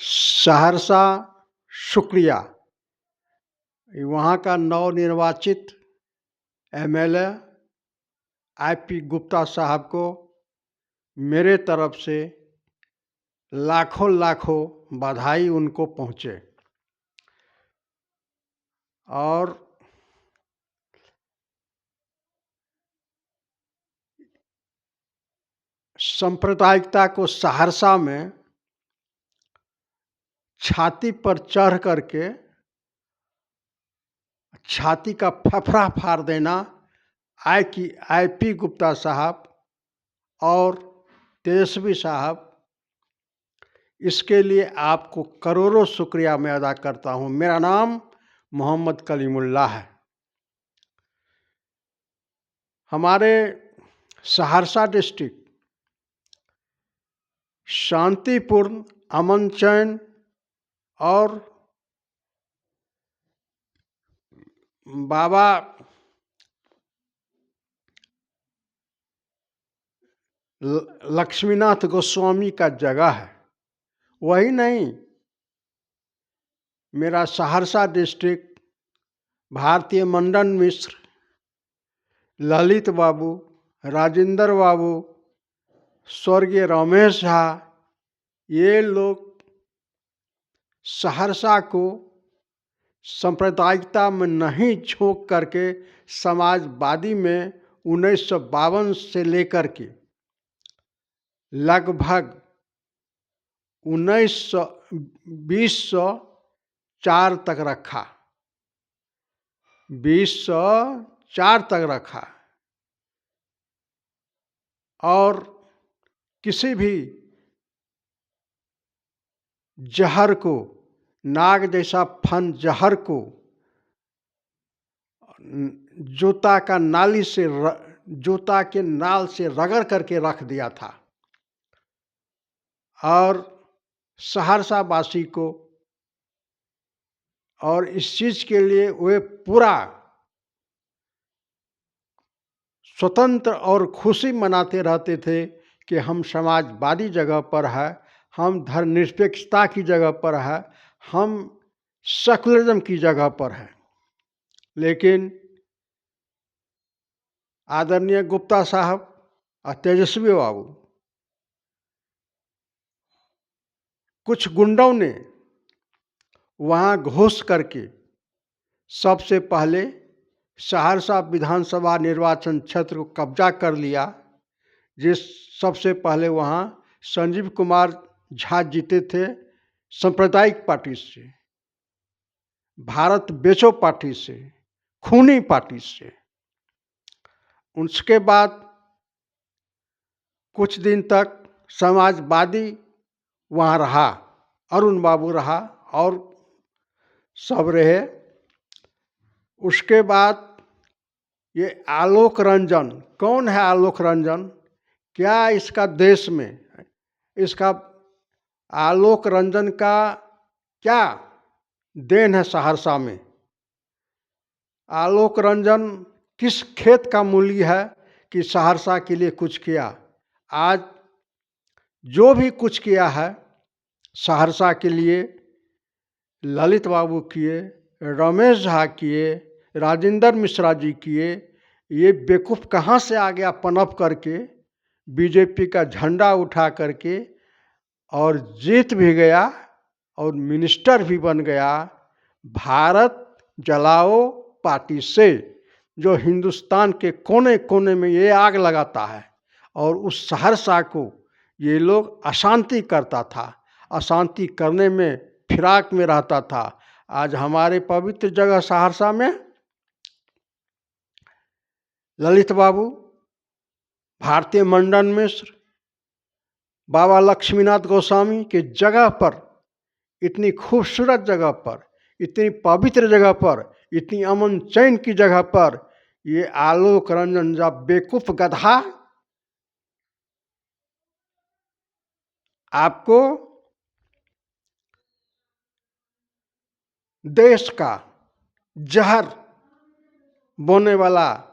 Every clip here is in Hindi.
सहरसा शुक्रिया, वहाँ का नवनिर्वाचित एमएलए आईपी गुप्ता साहब को मेरे तरफ से लाखों लाखों बधाई उनको पहुँचे। और सांप्रदायिकता को सहरसा में छाती पर चढ़ करके छाती का फफड़ा फाड़ देना आईपी गुप्ता साहब और तेजस्वी साहब, इसके लिए आपको करोड़ों शुक्रिया मैं अदा करता हूँ। मेरा नाम मोहम्मद कलीमुल्लाह है। हमारे सहरसा डिस्ट्रिक्ट शांतिपूर्ण, अमन चैन और बाबा लक्ष्मीनाथ गोस्वामी का जगह है। वही नहीं, मेरा सहरसा डिस्ट्रिक्ट भारतीय मंडन मिश्र, ललित बाबू, राजेंद्र बाबू, स्वर्गीय रमेश झा, ये लोग सहरसा को सांप्रदायिकता में नहीं झोंक करके समाजवादी में 1952 से लेकर के लगभग 2004 तक रखा, 2004 तक रखा। और किसी भी जहर को, नाग जैसा फन जहर को जूता के नाल से रगड़ करके रख दिया था। और सहरसा वासी को, और इस चीज के लिए वे पूरा स्वतंत्र और खुशी मनाते रहते थे कि हम समाजवादी जगह पर है, हम धर्मनिरपेक्षता की जगह पर है, हम सेकुलरिज्म की जगह पर है। लेकिन आदरणीय गुप्ता साहब और तेजस्वी बाबू, कुछ गुंडों ने वहाँ घुस करके सबसे पहले सहरसा विधानसभा निर्वाचन क्षेत्र को कब्जा कर लिया। सबसे पहले वहाँ संजीव कुमार झा जीते थे सांप्रदायिक पार्टी से, भारत बेचो पार्टी से, खूनी पार्टी से। उसके बाद कुछ दिन तक समाजवादी वहाँ रहा, अरुण बाबू रहा और सब रहे। उसके बाद ये आलोक रंजन, कौन है आलोक रंजन? क्या इसका देश में, इसका आलोक रंजन का क्या देन है सहरसा में? आलोक रंजन किस खेत का मूली है कि सहरसा के लिए कुछ किया? आज जो भी कुछ किया है सहरसा के लिए, ललित बाबू किए, रमेश झा किए, राजेंद्र मिश्रा जी किए। ये बेवकूफ़ कहाँ से आ गया पनप करके बीजेपी का झंडा उठा करके, और जीत भी गया और मिनिस्टर भी बन गया। भारत जलाओ पार्टी से, जो हिंदुस्तान के कोने कोने में ये आग लगाता है, और उस सहरसा को ये लोग अशांति करता था, अशांति करने में फिराक में रहता था। आज हमारे पवित्र जगह सहरसा में ललित बाबू, भारतीय मंडन मिश्र, बाबा लक्ष्मीनाथ गोस्वामी के जगह पर, इतनी खूबसूरत जगह पर, इतनी पवित्र जगह पर, इतनी अमन चैन की जगह पर ये आलोक रंजन जा बेवकूफ गधा आपको देश का जहर बोने वाला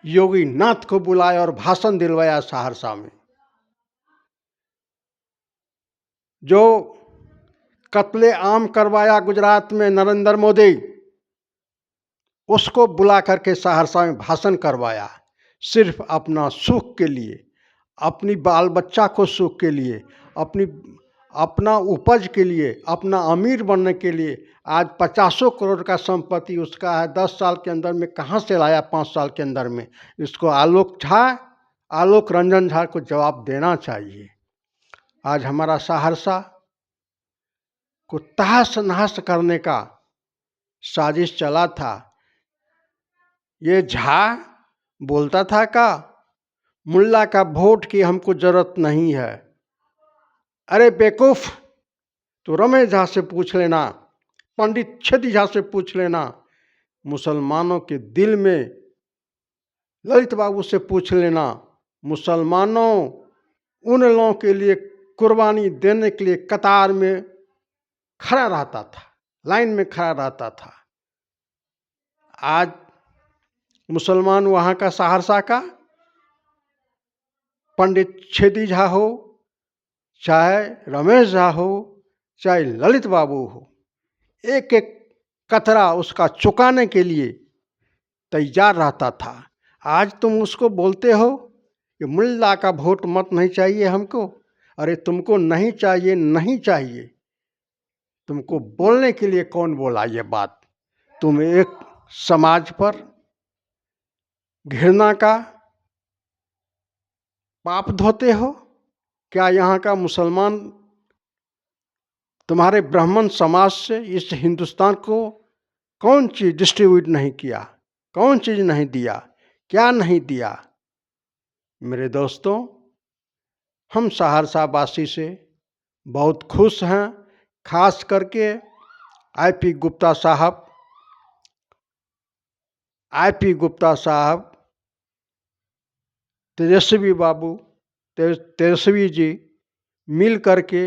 योगी नाथ को बुलाया और भाषण दिलवाया सहरसा में। जो कत्ले आम करवाया गुजरात में नरेंद्र मोदी, उसको बुला करके सहरसा में भाषण करवाया, सिर्फ अपना सुख के लिए, अपनी बाल बच्चा को सुख के लिए, अपना उपज के लिए, अपना अमीर बनने के लिए। आज 50 करोड़ का संपत्ति उसका है, 10 साल के अंदर में कहाँ से लाया, 5 साल के अंदर में। इसको आलोक रंजन झा को जवाब देना चाहिए। आज हमारा सहरसा को तहस नहस करने का साजिश चला था। ये झा बोलता था का मुल्ला का वोट की हमको जरूरत नहीं है। अरे बेवकूफ, तो रमेश झा से पूछ लेना, पंडित छेदी झा से पूछ लेना, मुसलमानों के दिल में ललित बाबू से पूछ लेना। मुसलमानों उन लोगों के लिए कुर्बानी देने के लिए कतार में खड़ा रहता था, लाइन में खड़ा रहता था। आज मुसलमान वहाँ का सहरसा का पंडित छेदी झा हो, चाहे रमेश झा हो, चाहे ललित बाबू हो, एक एक कतरा उसका चुकाने के लिए तैयार रहता था। आज तुम उसको बोलते हो कि मुल्ला का वोट मत नहीं चाहिए हमको। अरे तुमको नहीं चाहिए, नहीं चाहिए, तुमको बोलने के लिए कौन बोला ये बात? तुम एक समाज पर घृणा का पाप धोते हो। क्या यहाँ का मुसलमान तुम्हारे ब्राह्मण समाज से इस हिंदुस्तान को कौन चीज़ डिस्ट्रीब्यूट नहीं किया, कौन चीज़ नहीं दिया, क्या नहीं दिया? मेरे दोस्तों, हम सहरसा वासी से बहुत खुश हैं। खास करके आईपी गुप्ता साहब, तेजस्वी बाबू, तेजस्वी जी मिल करके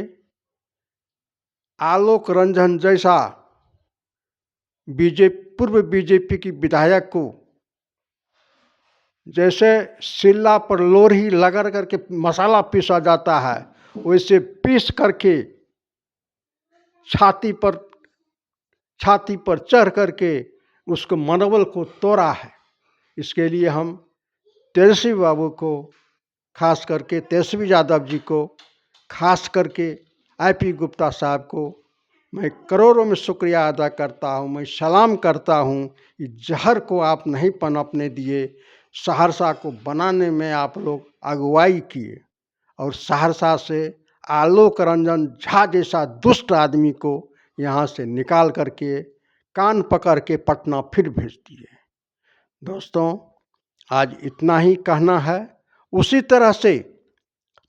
आलोक रंजन जैसा पूर्व बीजेपी की विधायक को जैसे सिल्ला पर लोरही लगा करके मसाला पीसा जाता है, वैसे पीस करके छाती पर चढ़ करके उसको मनोबल को तोड़ा है। इसके लिए हम तेजस्वी बाबू को, खास करके तेजस्वी यादव जी को, खास करके आईपी गुप्ता साहब को मैं करोड़ों में शुक्रिया अदा करता हूँ। मैं सलाम करता हूँ कि जहर को आप नहीं पनपने दिए, सहरसा को बनाने में आप लोग अगुवाई किए और सहरसा से आलोक रंजन झा जैसा दुष्ट आदमी को यहाँ से निकाल करके कान पकड़ के पटना फिर भेज दिए। दोस्तों, आज इतना ही कहना है। उसी तरह से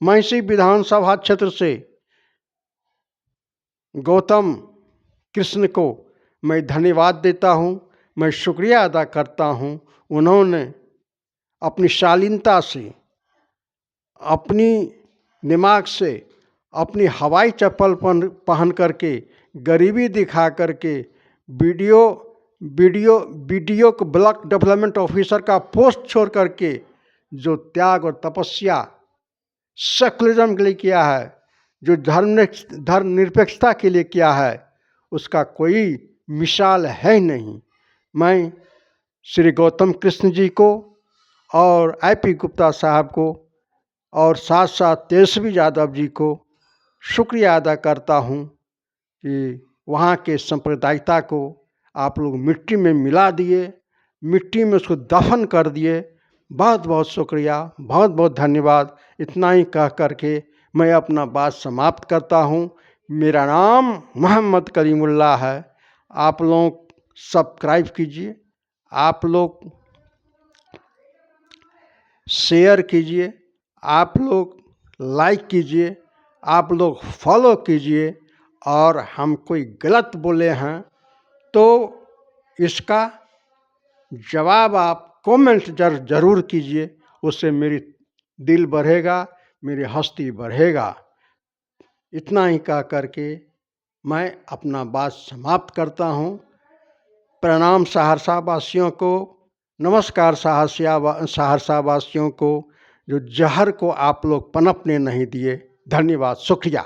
महिषी विधानसभा क्षेत्र से गौतम कृष्ण को मैं धन्यवाद देता हूँ, मैं शुक्रिया अदा करता हूँ। उन्होंने अपनी शालीनता से, अपनी दिमाग से, अपनी हवाई चप्पल पहन करके, गरीबी दिखा करके, वीडियो को ब्लॉक डेवलपमेंट ऑफिसर का पोस्ट छोड़ करके जो त्याग और तपस्या सेकुलरिज्म के लिए किया है, जो धर्मनिरपेक्षता के लिए किया है, उसका कोई मिसाल है नहीं। मैं श्री गौतम कृष्ण जी को और आईपी गुप्ता साहब को और साथ साथ तेजस्वी यादव जी को शुक्रिया अदा करता हूँ कि वहाँ के सांप्रदायिकता को आप लोग मिट्टी में मिला दिए, मिट्टी में उसको दफन कर दिए। बहुत बहुत शुक्रिया, बहुत बहुत धन्यवाद। इतना ही कह करके मैं अपना बात समाप्त करता हूँ। मेरा नाम मोहम्मद करीमुल्लाह है। आप लोग सब्सक्राइब कीजिए, आप लोग शेयर कीजिए, आप लोग लाइक कीजिए, आप लोग फॉलो कीजिए। और हम कोई गलत बोले हैं तो इसका जवाब आप कमेंट जरूर कीजिए। उससे मेरी दिल बढ़ेगा, मेरी हस्ती बढ़ेगा। इतना ही कह करके मैं अपना बात समाप्त करता हूँ। प्रणाम सहरसा वासियों को, नमस्कार सहरसा वासियों को, जो ज़हर को आप लोग पनपने नहीं दिए। धन्यवाद, शुक्रिया।